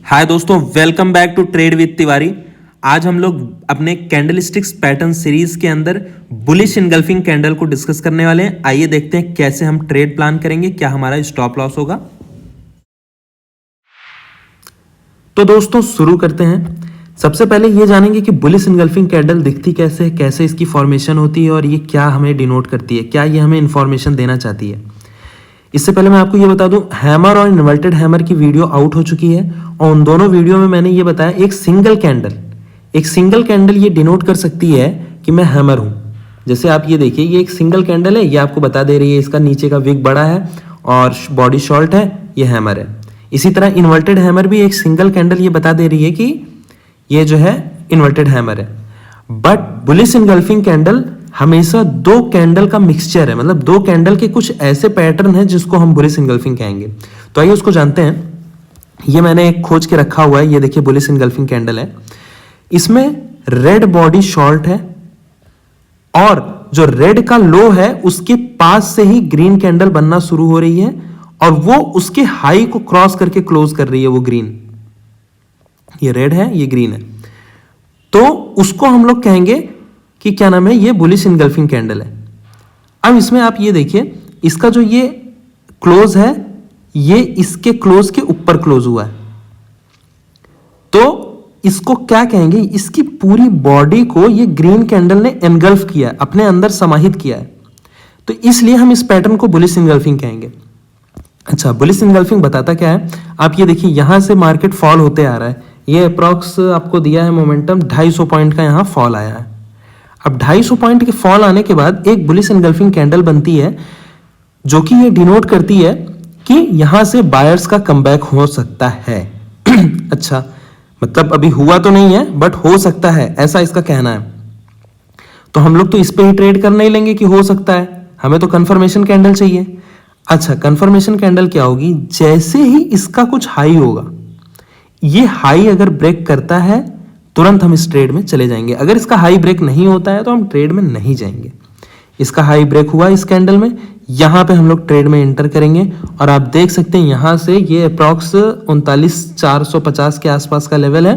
हाय दोस्तों, welcome back to trade with Tiwari. आज हम लोग अपने कैंडलस्टिक्स पैटर्न सीरीज के अंदर बुलिश इनगल्फिंग कैंडल को डिस्कस करने वाले हैं। आइए देखते हैं कैसे हम ट्रेड प्लान करेंगे, क्या हमारा स्टॉप लॉस होगा। तो दोस्तों शुरू करते हैं। सबसे पहले ये जानेंगे कि बुलिश इनगल्फिंग कैंडल दिखती कैसे है, कैसे इसकी फॉर्मेशन होती है और ये क्या हमें डिनोट करती है, क्या ये हमें इंफॉर्मेशन देना चाहती है। इससे पहले मैं आपको ये बता दूं, हैमर और इन्वर्टेड हैमर की वीडियो आउट हो चुकी है और उन दोनों वीडियो में मैंने ये बताया एक सिंगल कैंडल ये डिनोट कर सकती है कि मैं हैमर हूं। जैसे आप ये देखिए, ये एक सिंगल कैंडल है, ये आपको बता दे रही है इसका नीचे का विक बड़ा है और बॉडी शॉर्ट है, ये हैमर है। इसी तरह इन्वर्टेड हैमर भी एक सिंगल कैंडल ये बता दे रही है कि ये जो है इन्वर्टेड हैमर है। बट बुलिश इनगल्फिंग कैंडल हमेशा दो कैंडल का मिक्सचर है, मतलब दो कैंडल के कुछ ऐसे पैटर्न है जिसको हम बुलिश इनगल्फिंग कहेंगे। तो आइए उसको जानते हैं। ये मैंने एक खोज के रखा हुआ है, ये देखिए बुलिश इनगल्फिंग कैंडल है। इसमें रेड बॉडी शॉर्ट है और जो रेड का लो है उसके पास से ही ग्रीन कैंडल बनना शुरू हो रही है और वो उसके हाई को क्रॉस करके क्लोज कर रही है। वो ग्रीन, ये रेड है, ये ग्रीन है, तो उसको हम लोग कहेंगे कि क्या नाम है, ये बुलिश इनगल्फिंग कैंडल है। अब इसमें आप ये देखिए, इसका जो ये क्लोज है ये इसके क्लोज के ऊपर क्लोज हुआ है, तो इसको क्या कहेंगे, इसकी पूरी बॉडी को ये ग्रीन कैंडल ने एनगल्फ किया है, अपने अंदर समाहित किया है, तो इसलिए हम इस पैटर्न को बुलिश इनगल्फिंग कहेंगे। अच्छा, बुलिश इनगल्फिंग बताता क्या है, आप ये देखिए यहां से मार्केट फॉल होते आ रहा है। ये अप्रॉक्स आपको दिया है मोमेंटम 250 पॉइंट का, यहां फॉल आया है। अब 250 पॉइंट के फॉल आने के बाद एक बुलिश इनगल्फिंग कैंडल बनती है जो कि ये डिनोट करती है कि यहां से बायर्स का कमबैक हो सकता है। अच्छा, मतलब अभी हुआ तो नहीं है बट हो सकता है, ऐसा इसका कहना है। तो हम लोग तो इस पे ही ट्रेड कर नहीं लेंगे कि हो सकता है, हमें तो कंफर्मेशन कैंडल चाहिए। अच्छा, कंफर्मेशन कैंडल क्या होगी, जैसे ही इसका कुछ हाई होगा, ये हाई अगर ब्रेक करता है तुरंत हम इस ट्रेड में चले जाएंगे। अगर इसका हाई ब्रेक नहीं होता है तो हम ट्रेड में नहीं जाएंगे। इसका हाई ब्रेक हुआ इस कैंडल में, यहां पे हम लोग ट्रेड में एंटर करेंगे और आप देख सकते हैं यहां से ये अप्रॉक्स 39,450 के आसपास का लेवल है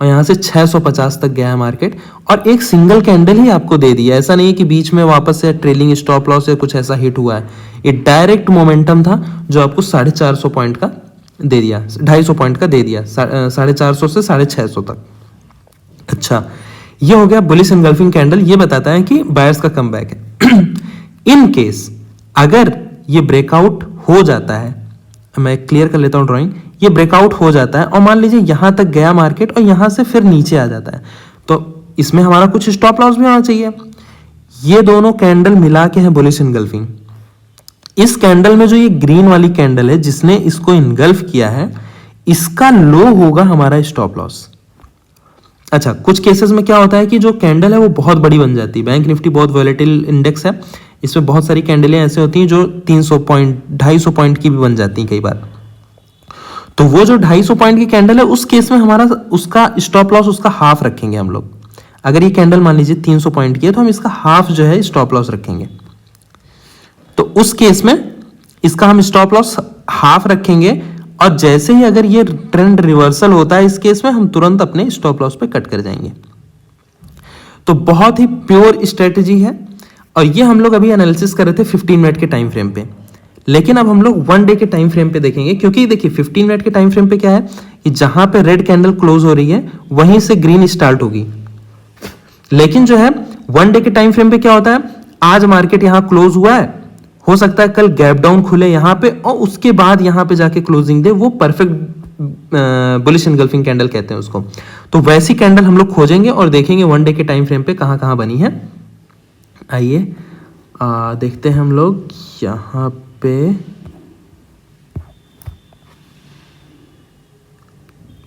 और यहां से 650 तक गया है मार्केट, और एक सिंगल कैंडल ही आपको दे दिया। ऐसा नहीं है कि बीच में वापस से ट्रेलिंग स्टॉप लॉस या कुछ ऐसा हिट हुआ है, ये डायरेक्ट मोमेंटम था जो आपको 450 पॉइंट का दे दिया, 250 पॉइंट का दे दिया, 450 से 650 तक। अच्छा, ये हो गया बुलिश इनगल्फिंग कैंडल, ये बताता है कि बायर्स का कमबैक है। इन केस अगर ये ब्रेकआउट हो जाता है, मैं क्लियर कर लेता हूं ड्राइंग, ये ब्रेकआउट हो जाता है और मान लीजिए यहां तक गया मार्केट और यहां से फिर नीचे आ जाता है, तो इसमें हमारा कुछ स्टॉप लॉस भी होना चाहिए। ये दोनों कैंडल मिला के हैं बुलिश इनगल्फिंग। इस कैंडल में जो ये ग्रीन वाली कैंडल है जिसने इसको इनगल्फ किया है, इसका लो होगा हमारा स्टॉप लॉस। अच्छा, कुछ केसेस में क्या होता है कि जो कैंडल है वो बहुत बड़ी बन जाती है। बैंक निफ्टी बहुत वॉलेटिल इंडेक्स है, इसमें बहुत सारी कैंडलें ऐसे होती हैं जो 300 पॉइंट 250 पॉइंट की भी बन जाती हैं कई बार। तो वो जो 250 पॉइंट की कैंडल है उस केस में हमारा उसका स्टॉप लॉस उसका हाफ रखेंगे हम लोग। अगर ये कैंडल मान लीजिए 300 पॉइंट की है तो हम इसका हाफ जो है स्टॉप लॉस रखेंगे, तो उस केस में इसका हम स्टॉप लॉस हाफ रखेंगे और जैसे ही अगर ये ट्रेंड रिवर्सल होता है इस केस में हम तुरंत अपने स्टॉप लॉस पे कट कर जाएंगे। तो बहुत ही प्योर स्ट्रेटजी है और ये हम लोग अभी एनालिसिस कर रहे थे 15 मिनट के टाइम फ्रेम पे, लेकिन अब हम लोग 1 डे के टाइम फ्रेम पे देखेंगे, क्योंकि देखिए 15 मिनट के टाइम फ्रेम पे क्या है कि जहां पे रेड कैंडल क्लोज हो रही है वहीं से ग्रीन स्टार्ट होगी। लेकिन जो है 1 डे के टाइम फ्रेम पे क्या होता है, आज मार्केट यहां क्लोज हुआ है, हो सकता है कल गैप डाउन खुले यहां पे और उसके बाद यहां पे जाके क्लोजिंग दे, वो परफेक्ट बुलिश इनगल्फिंग कैंडल कहते हैं उसको। तो वैसी कैंडल हम लोग खोजेंगे और देखेंगे 1 डे के टाइम फ्रेम पे कहां कहां बनी है। आइए देखते हैं हम लोग यहां पे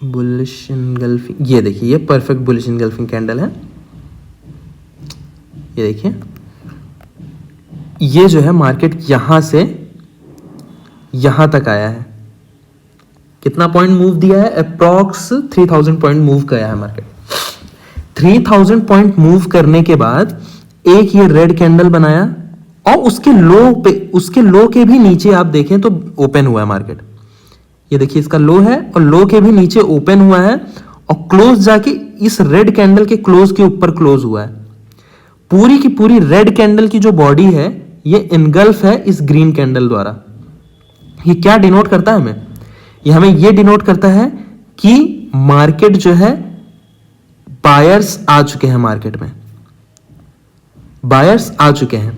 बुलिश इनगल्फिंग, ये देखिए ये परफेक्ट बुलिश इनगल्फिंग कैंडल है। ये देखिए, ये जो है मार्केट यहां से यहां तक आया है, कितना पॉइंट मूव दिया है, अप्रॉक्स 3000 पॉइंट मूव किया है मार्केट। 3000 पॉइंट मूव करने के बाद एक ये रेड कैंडल बनाया और उसके लो के भी नीचे आप देखें तो ओपन हुआ है मार्केट। ये देखिए इसका लो है और लो के भी नीचे ओपन हुआ है और क्लोज जाके इस रेड कैंडल के क्लोज के ऊपर क्लोज हुआ है। पूरी की पूरी रेड कैंडल की जो बॉडी है ये इनगल्फ है इस ग्रीन कैंडल द्वारा। ये क्या डिनोट करता है हमें? ये हमें ये डिनोट करता है कि मार्केट जो है, बायर्स आ चुके हैं मार्केट में, बायर्स आ चुके हैं।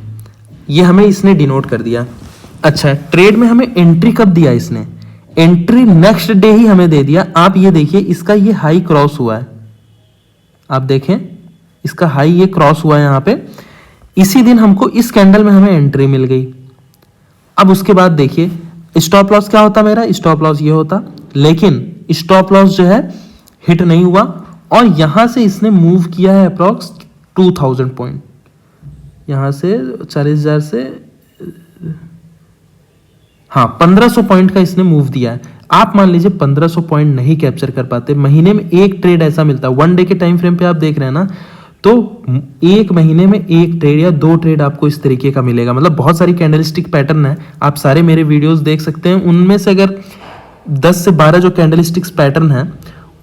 ये हमें इसने डिनोट कर दिया। अच्छा, ट्रेड में हमें एंट्री कब दिया इसने? एंट्री नेक्स्ट डे ही हमें दे दिया। आप ये देखिए इसका ये हाई क्रॉस हुआ है, आप देखें इसका हाई ये क्रॉस हुआ है यहां पे। इसी दिन हमको इस कैंडल में हमें एंट्री मिल गई। अब उसके बाद देखिए स्टॉप लॉस क्या होता मेरा? स्टॉप लॉस ये होता, लेकिन स्टॉप लॉस जो है हिट नहीं हुआ और यहां से इसने मूव किया है अप्रॉक्स 2000 पॉइंट। यहां से 40,000 से 1500 पॉइंट का इसने मूव दिया है। आप मान लीजिए 1500 पॉइंट नहीं कैप्चर कर पाते, महीने में एक ट्रेड ऐसा मिलता है, वन डे के टाइम फ्रेम पे आप देख रहे हैं ना, तो एक महीने में एक ट्रेड या दो ट्रेड आपको इस तरीके का मिलेगा। मतलब बहुत सारी कैंडलस्टिक पैटर्न है, आप सारे मेरे वीडियोस देख सकते हैं। उनमें से अगर 10 से 12 जो कैंडलस्टिक्स पैटर्न है,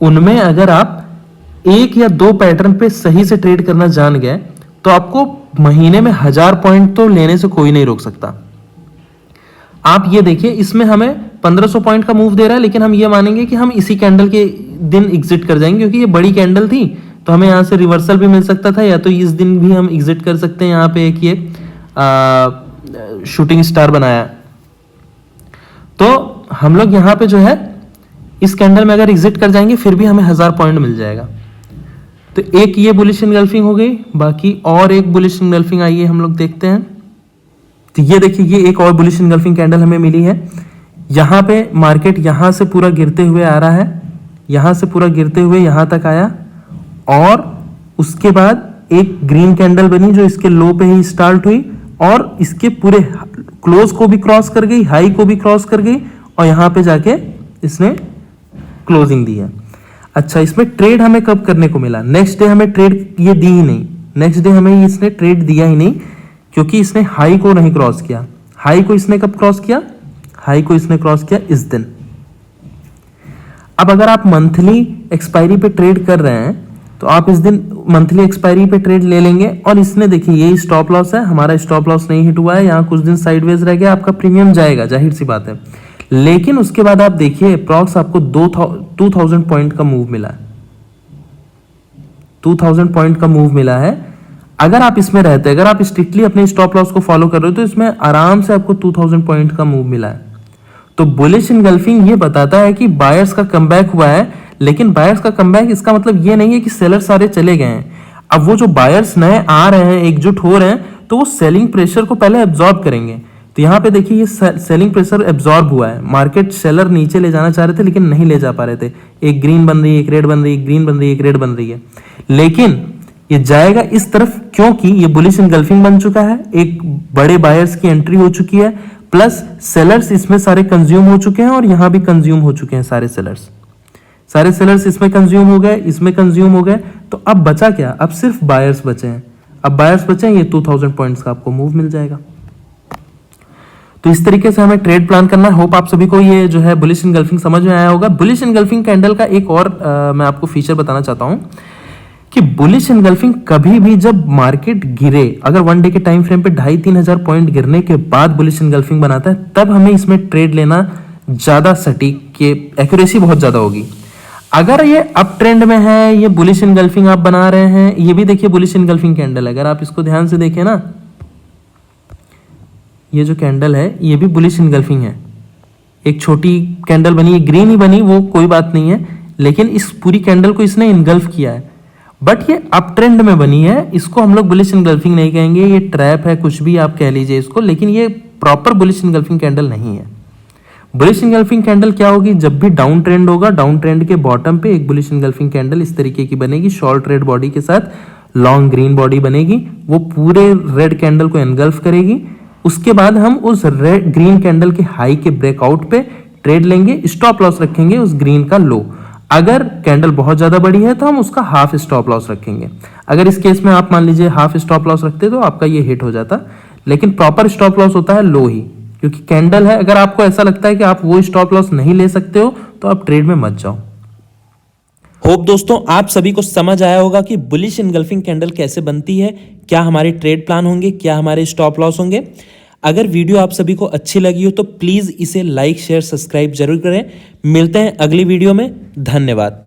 उनमें अगर आप एक या दो पैटर्न पे सही से ट्रेड करना जान गए तो आपको महीने में 1000 पॉइंट तो लेने से कोई नहीं रोक सकता। आप ये देखिए इसमें हमें 1500 पॉइंट का मूव दे रहा है, लेकिन हम ये मानेंगे कि हम इसी कैंडल के दिन एग्जिट कर जाएंगे, क्योंकि ये बड़ी कैंडल थी तो हमें यहाँ से रिवर्सल भी मिल सकता था, या तो इस दिन भी हम एग्जिट कर सकते हैं। यहाँ पे एक ये शूटिंग स्टार बनाया, तो हम लोग यहाँ पे जो है इस कैंडल में अगर एग्जिट कर जाएंगे फिर भी हमें 1000 पॉइंट मिल जाएगा। तो एक ये बुलिश इनगल्फिंग हो गई, बाकी और एक बुलिश इनगल्फिंग आइए हम लोग देखते हैं। तो ये देखिए ये एक और बुलिश इनगल्फिंग कैंडल हमें मिली है। यहाँ पे मार्केट यहाँ से पूरा गिरते हुए आ रहा है, यहाँ से पूरा गिरते हुए यहाँ तक आया और उसके बाद एक ग्रीन कैंडल बनी जो इसके लो पे ही स्टार्ट हुई और इसके पूरे क्लोज को भी क्रॉस कर गई, हाई को भी क्रॉस कर गई और यहाँ पे जाके इसने क्लोजिंग दी है। अच्छा, इसमें ट्रेड हमें कब करने को मिला? नेक्स्ट डे हमें ट्रेड ये दी ही नहीं, नेक्स्ट डे हमें इसने ट्रेड दिया ही नहीं, क्योंकि इसने हाई को नहीं क्रॉस किया। हाई को इसने कब क्रॉस किया? हाई को इसने क्रॉस किया इस दिन। अब अगर आप मंथली एक्सपायरी पे ट्रेड कर रहे हैं तो आप इस दिन मंथली एक्सपायरी पे ट्रेड ले लेंगे और इसने देखिए यही स्टॉप लॉस है, हमारा स्टॉप लॉस नहीं हिट हुआ है, यहाँ कुछ दिन साइडवेज रह गया, आपका प्रीमियम जाएगा, जाहिर सी बात है। लेकिन उसके बाद आप देखिए अप्रॉक्स आपको 2000 पॉइंट का मूव मिला है, 2000 पॉइंट का मूव मिला है। अगर आप इसमें रहते, अगर आप स्ट्रिक्टली अपने स्टॉप लॉस को फॉलो कर रहे हो तो इसमें आराम से आपको 2000 पॉइंट का मूव मिला है। तो बुलिश इनगल्फिंग ये बताता है कि बायर्स का कमबैक हुआ है, लेकिन बायर्स का कमबैक इसका मतलब ये नहीं है कि सेलर सारे चले गए हैं। अब वो जो बायर्स नए आ रहे हैं, एकजुट हो रहे हैं, तो वो सेलिंग प्रेशर को पहले एब्जॉर्ब करेंगे। तो यहाँ पे देखिए ये सेलिंग प्रेशर एब्जॉर्ब हुआ है, मार्केट सेलर नीचे ले जाना चाह रहे थे लेकिन नहीं ले जा पा रहे थे। एक ग्रीन बन रही है, एक रेड बन रही है, ग्रीन बन रही है, एक रेड बन रही है, लेकिन ये जाएगा इस तरफ क्योंकि ये बुलिश इनगल्फिंग बन चुका है, एक बड़े बायर्स की एंट्री हो चुकी है, प्लस सेलर्स इसमें सारे कंज्यूम हो चुके हैं और यहां भी कंज्यूम हो चुके हैं सारे सेलर्स इसमें कंज्यूम हो गए, इसमें कंज्यूम हो गए। तो अब बचा क्या? अब सिर्फ बायर्स बचे हैं। अब बायर्स बचे हैं, ये 2000 पॉइंट्स का आपको मूव मिल जाएगा। तो इस तरीके से हमें ट्रेड प्लान करना है। होप आप सभी को ये जो है बुलिश इनगल्फिंग समझ में आया होगा। बुलिश इनगल्फिंग कैंडल का एक और मैं आपको फीचर बताना चाहता हूं कि बुलिश इनगल्फिंग कभी भी जब मार्केट गिरे, अगर वन डे के टाइम फ्रेम पे 2500-3000 पॉइंट गिरने के बाद बुलिश इनगल्फिंग बनाता है, तब हमें इसमें ट्रेड लेना ज्यादा सटीक के एक्यूरेसी बहुत ज्यादा होगी। अगर ये अप ट्रेंड में है, ये बुलिश इनगल्फिंग आप बना रहे हैं, ये भी देखिए बुलिश इनगल्फिंग कैंडल, अगर आप इसको ध्यान से देखें ना, ये जो कैंडल है ये भी बुलिश इनगल्फिंग है। एक छोटी कैंडल बनी है, ग्रीन ही बनी, वो कोई बात नहीं है, लेकिन इस पूरी कैंडल को इसने इनगल्फ किया है। बट ये अप ट्रेंड में बनी है, इसको हम लोग बुलिश इनगल्फिंग नहीं कहेंगे, ये ट्रैप है, कुछ भी आप कह लीजिए इसको, लेकिन ये प्रॉपर बुलिश इनगल्फिंग कैंडल नहीं है। बुलिश इनगल्फिंग कैंडल क्या होगी? जब भी डाउन ट्रेंड होगा, डाउन ट्रेंड के बॉटम पे एक बुलिश इनगल्फिंग कैंडल इस तरीके की बनेगी, शॉर्ट रेड बॉडी के साथ लॉन्ग ग्रीन बॉडी बनेगी, वो पूरे रेड कैंडल को एनगल्फ करेगी। उसके बाद हम उस रेड ग्रीन कैंडल के हाई के ब्रेकआउट पे ट्रेड लेंगे, स्टॉप लॉस रखेंगे उस ग्रीन का लो। अगर कैंडल बहुत ज्यादा बड़ी है तो हम उसका हाफ स्टॉप लॉस रखेंगे। अगर इस केस में आप मान लीजिए हाफ स्टॉप लॉस रखते तो आपका ये हिट हो जाता, लेकिन प्रॉपर स्टॉप लॉस होता है लो ही, क्योंकि कैंडल है, अगर आपको ऐसा लगता है कि आप वो स्टॉप लॉस नहीं ले सकते हो तो आप ट्रेड में मत जाओ। होप दोस्तों आप सभी को समझ आया होगा कि बुलिश इनगल्फिंग कैंडल कैसे बनती है, क्या हमारे ट्रेड प्लान होंगे, क्या हमारे स्टॉप लॉस होंगे। अगर वीडियो आप सभी को अच्छी लगी हो तो प्लीज इसे लाइक शेयर सब्सक्राइब जरूर करें। मिलते हैं अगली वीडियो में। धन्यवाद।